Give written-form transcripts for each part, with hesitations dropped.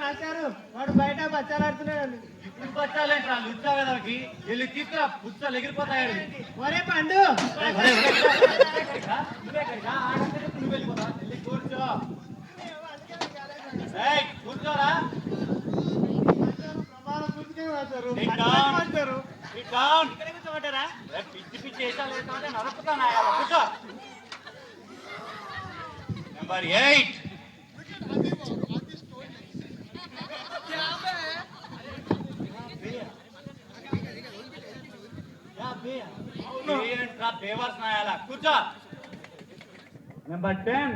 మాస్టారు వాడు బయట బచ్చాలాడుతున్నాడు. ఇప్పుడు బచ్చాలేంట్రా లుచ్చా కదకి వెళ్ళి తీసుకురా పుచ్చాలు ఎగిరిపోతాయి. ఒరే పండు నువ్వు వెళ్ళిపోతా వెళ్ళి కూర్చో. కూర్చోరా. పిచ్చి పిచ్చి వేసాలు వేస్తామంటే నరుకుతాను. కూర్చో. నెంబర్ 8. పేవర్స్ నాయాలా. కూర్చో. నెంబర్ 10.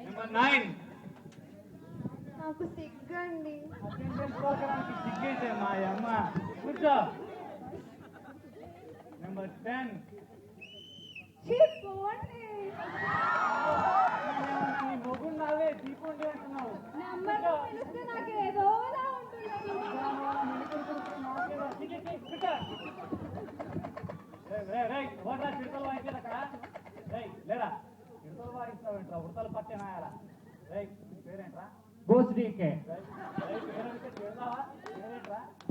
నెంబర్ 9. నాకు సిగ్గండి. సిగ్గేసే మా అమ్మ. కూర్చో. నెంబర్ 10. నీ మొగ్గు నావే తీసుకోండి అంటున్నావు. నాకు ఏదోలా ఉంటుంది. చిరుతలు వాయించారు అక్కడ. లేరా చిరుతలు వాయిస్తావేంట్రా ఉడతలు పట్టేనాయాలా. పేరేంట్రా? బోస్ డీకే.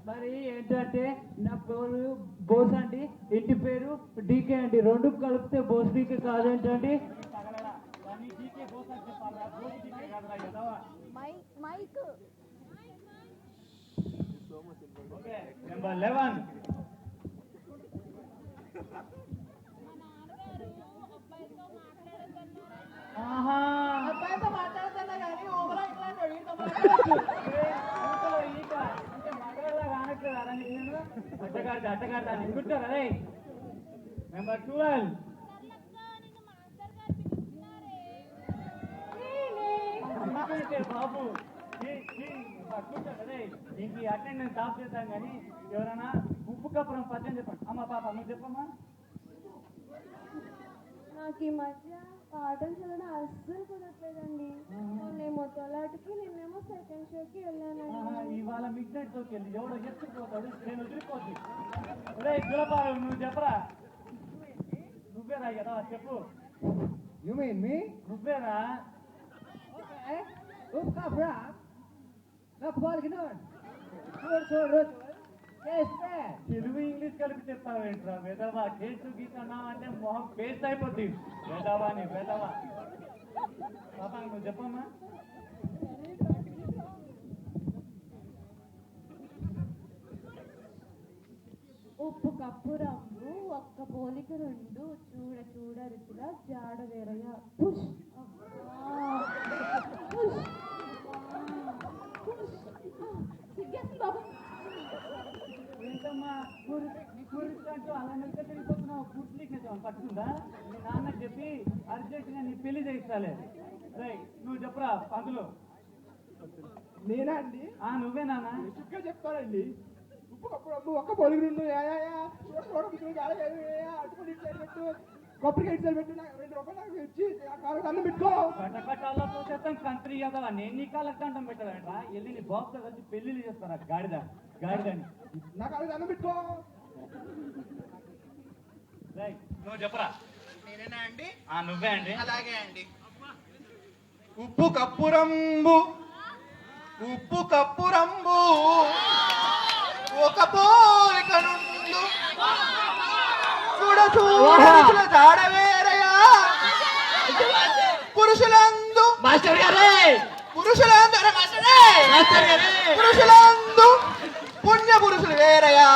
మరి ఏంటంటే నా పేరు బోస్ అండి, ఇంటి పేరు డీకే అండి. రెండు కలిపితే బోస్ డీకే కాదేంటండి? నెంబర్ 11. అబ్బాయితో మాట్లాడుతున్నా కానీ ఓవరా ఇట్లాంటి అట్టగాడతాను కూర్చో కదా. నెంబర్ 12. బాబు కూర్చో కదా. నీకు అటెండెన్స్ ఆఫ్ చేస్తాం కానీ ఎవరైనా ఉప్పు కప్పురం పద్యం చెప్పండి. అమ్మ పాప నువ్వు చెప్పమ్మా. నాకు ఈ మధ్య పాఠం చదవడం అస్సలు కుదరట్లేదండి. మొన్నేమో తొలాటికి నిన్నేమో సెకండ్ షోకి వెళ్ళానండి. ఇవాళ మిడ్ నైట్ షోకి వెళ్ళి ఎవడో ఎత్తుకుపోతాడు, నేను వదిలిపోతుంది. అదే గులపాలు నువ్వు చెప్పరా. నువ్వేరా కదా చెప్పు. You mean me? నువ్వేరా. నాకు వాళ్ళకి చూడు తెలుగు ఇంగ్లీష్ కలిపి చెప్తావేంట్రా వెదవా. కేసు గీతన్నావు అంటే మొహం పేస్ట్ అయిపోద్ది. వెదవా నీ వెదవా. పాప నువ్వు చెప్పమ్మా. ఉప్పు కప్పు రంగు ఒక్క పోలిక రెండు చూడ చూడ రుచిగా జాడ వేరగా పుష్ సిగ్గేస్తుంది బాబు. ఏంటమ్మా అంటూ అలా మెక్క తిరిగిపోతున్నావు. ఫుడ్ లీక్నెస్ పట్టుకుందా? మీ నాన్నకి చెప్పి అర్జెంట్గా నీ పెళ్లి చేయిస్తాలే. నువ్వు చెప్పరా పంతులు. నేనా అండి? నువ్వే నాన్న. చిక్గా చెప్తానండి. ఉప్పు కప్పుడు ఒక్క పొలుగు రెండు కొబ్బరికి ఇటు పెట్టు. 2 రూపాయలు నాకు ఇచ్చి కాళ్ళకి అన్నం పెట్టుకో. కటకటాల్లో చూసేస్తాం కంత్రి కదా. నేను నీ కాళ్ళకి దండం పెట్టాలంట. వెళ్ళి నీ బాబుతో కలిసి పెళ్లిళ్ళు చేస్తారా గాడిదని. నా కాళ్ళకి అన్నం పెట్టుకో. నువ్వు చెప్పరా. నేనేనా అండి? నువ్వే అండి. అలాగే అండి. ఉప్పు కప్పురంబు ఒక పోలిక నుండు చూడ జాడవేరయా పురుషులందు పుణ్య పురుషులు వేరయా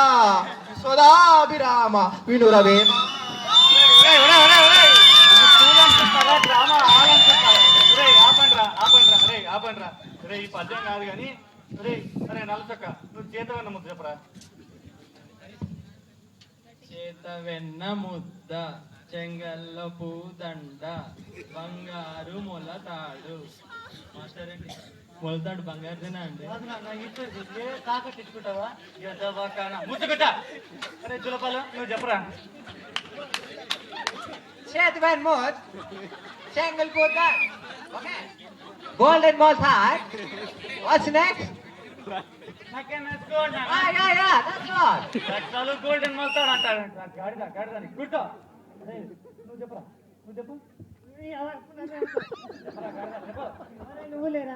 సదాభిరామ వినురవేమ. ఆపండ్రా. ఈ పద్యం కాదు కానీ అరే నల్లచక్క నువ్వు చేత వెన్న ముద్ద చెప్పరా. చేత వెన్న ముద్ద చెంగల్లో పూదండ బంగారు మొలతాడు. మాస్టర్ అండి మొలతాడు బంగారుదేనా అండి? తాకట్టించుకుంటావా ముచ్చగట్ట. అరే చులపాల నువ్వు చెప్పరా. చేతి వెన్న ముద్ద చెంగల్ పూద golden mouse heart. What's next? That's all. Golden మొలతాడు అంటాడు. గాడిదని కూర్చో. నువ్వు చెప్పరా. నువ్వు చెప్పు. నువ్వు లేరా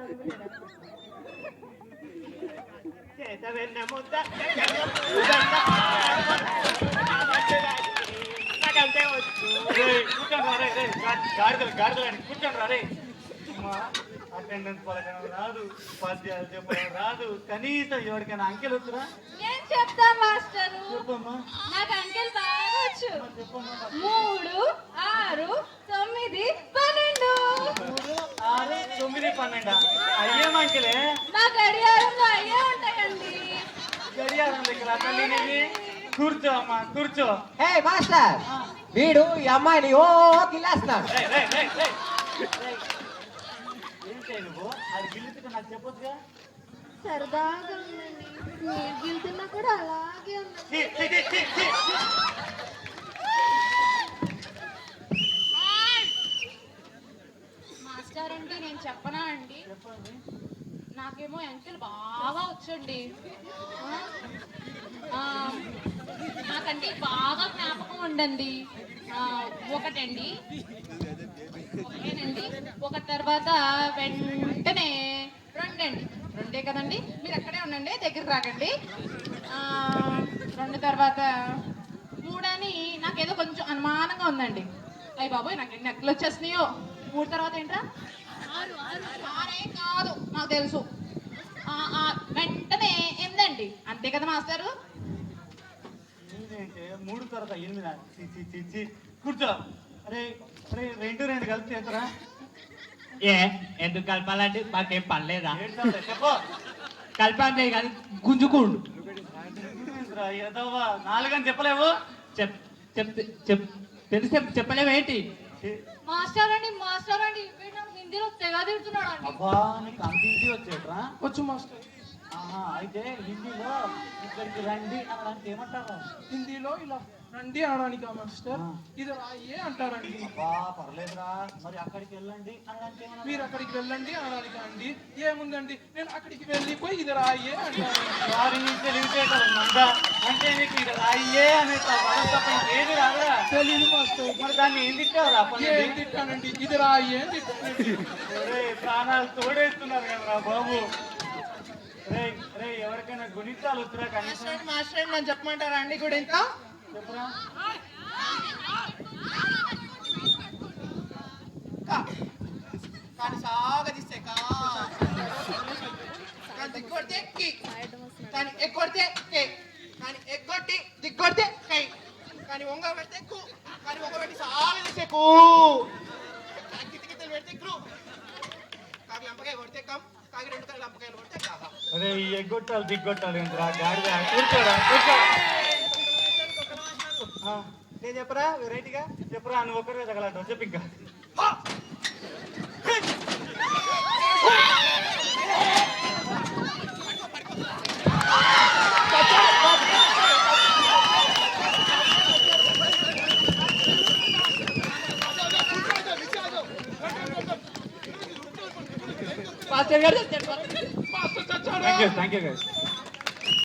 చేత వెన్న ముద్ద నాకంతే వచ్చు. కూర్చోండి రే, గాడిదలు కూర్చోండి రే. అటెండెన్స్ పలకడం రాదు, పద్యాలు చెప్పడం రాదు, కనీసం ఎవరికైనా అంకెలు వచ్చురా? నేను చెప్తాను మాస్టరు. చెప్పమ్మా. నాకు అంకెల్ బాగా వచ్చు. చెప్పమ్మా. 3, 6, 9, 12. 3, 6, 9, 12 అయ్యే అంకెలే. నా గడియారంలో అయ్యే ఉంటాయండి. గడియారం దగ్గర తల్లిని కూర్చో అమ్మా, కూర్చో. హే మాస్టర్, వీడు ఈ అమ్మాయిని ఓ గిల్లేస్తున్నాడు. ఏం చేయ నువ్వు? అది గిల్లుతుంటే నాకు చెప్పొచ్చుగా. సరదాగా ఉందండి. మీరు గెలుతున్నా కూడా అలాగే ఉంది. మాస్టర్ అంటే నేను చెప్పనా అండి? చెప్పండి. నాకేమో అంకెల్ బాగా వచ్చండి. నాకంటే బాగా జ్ఞాపకం ఉండండి. ఒకటండి, ఒక తర్వాత వెంటనే రెండండి. రెండే కదండి, మీరు అక్కడే ఉండండి, దగ్గర రాకండి. 2 తర్వాత 3 అని నాకేదో కొంచెం అనుమానంగా ఉందండి. అయ్యి బాబోయ్, నాకు ఎన్ని ఎక్కలు వచ్చేస్తున్నాయో. 3 తర్వాత ఏంట్రా? 6 కాదు, నాకు తెలుసు. వెంటనే 8 అండి. అంతే కదా మాస్టారు? ఏంటంటే 3 తర్వాత 8. కూర్చో. అరే అరే, 2 కలిపి చేస్తారా? ఎందుకు కలపాలంటే మాకేం పనిలేదా? చెప్పు. కలపాలి కానీ గుంజుకుండు. ఎదవా, 4 అని చెప్పలేవు. తెలిస్తే చెప్పలేవేంటి? మాస్టర్ అండి వీడు నాకు హిందీలో తెగ తిడుతున్నాడు అండి. అబ్బా, నీకు అంత హిందీ వచ్చేట్రా? వచ్చు మాస్టర్. అయితే హిందీలో ఇక్కడికి రండి అనడానికి ఏమంటారా? హిందీలో ఇలా రండి అనడానికి మాస్టర్ ఇది రాయే అంటారండి. అబ్బా పర్లేదురా, మరి అక్కడికి వెళ్ళండి అనడానికి ఏమన్నా? మీరు అక్కడికి వెళ్ళండి అనడానికి అండి. ఏముందండి, నేను అక్కడికి వెళ్ళిపోయి ఇది రాయే అంటాను. వారి తెలివితేటలు ఉందా? అంటే నీకు ఇది రాయే అనే తప్ప ఏది రాదురా? తెలియదు మాస్టర్. మరి దాన్ని ఏం తిట్టావురా? ఏం తిట్టానండి, ఇది రాయే అని తిట్టానండి. ప్రాణాలు తోడేస్తున్నారు కదరా బాబు. రే ఎవరికైనా గుణితాలు వచ్చురా? కనీసం మాస్టర్ నన్ను చెప్పమంటారా అండి కూడా ఇంకా చెప్పరా? కానీ సాగదీస్తే దిగ్గొడితే కి, కానీ ఎగ్గొడితే కే, కానీ ఎగ్గొట్టి దిగ్గొడితే కై, కానీ వంగ పెడితే కు, కానీ వంగ పెట్టి సాగదీస్తే కు, గిత్తగిత్తలు పెడితే క్రు, కాకి లంపకాయ కొడితే కమ్, కాకి 2 లంపకాయలు కొడితే కాహ. అరే ఈ ఎగ్గొట్టాలి దిగ్గొట్టాలి ఏంట్రా? గాడిద కూర్చోరా, కూర్చో. నేను చెప్పరా? వెరైటీగా చెప్పరా? నువ్వు ఒక్కరే తగలంటావు, చెప్పు ఇంకా. మాస్టర్ గారు థ్యాంక్ యూ గైస్.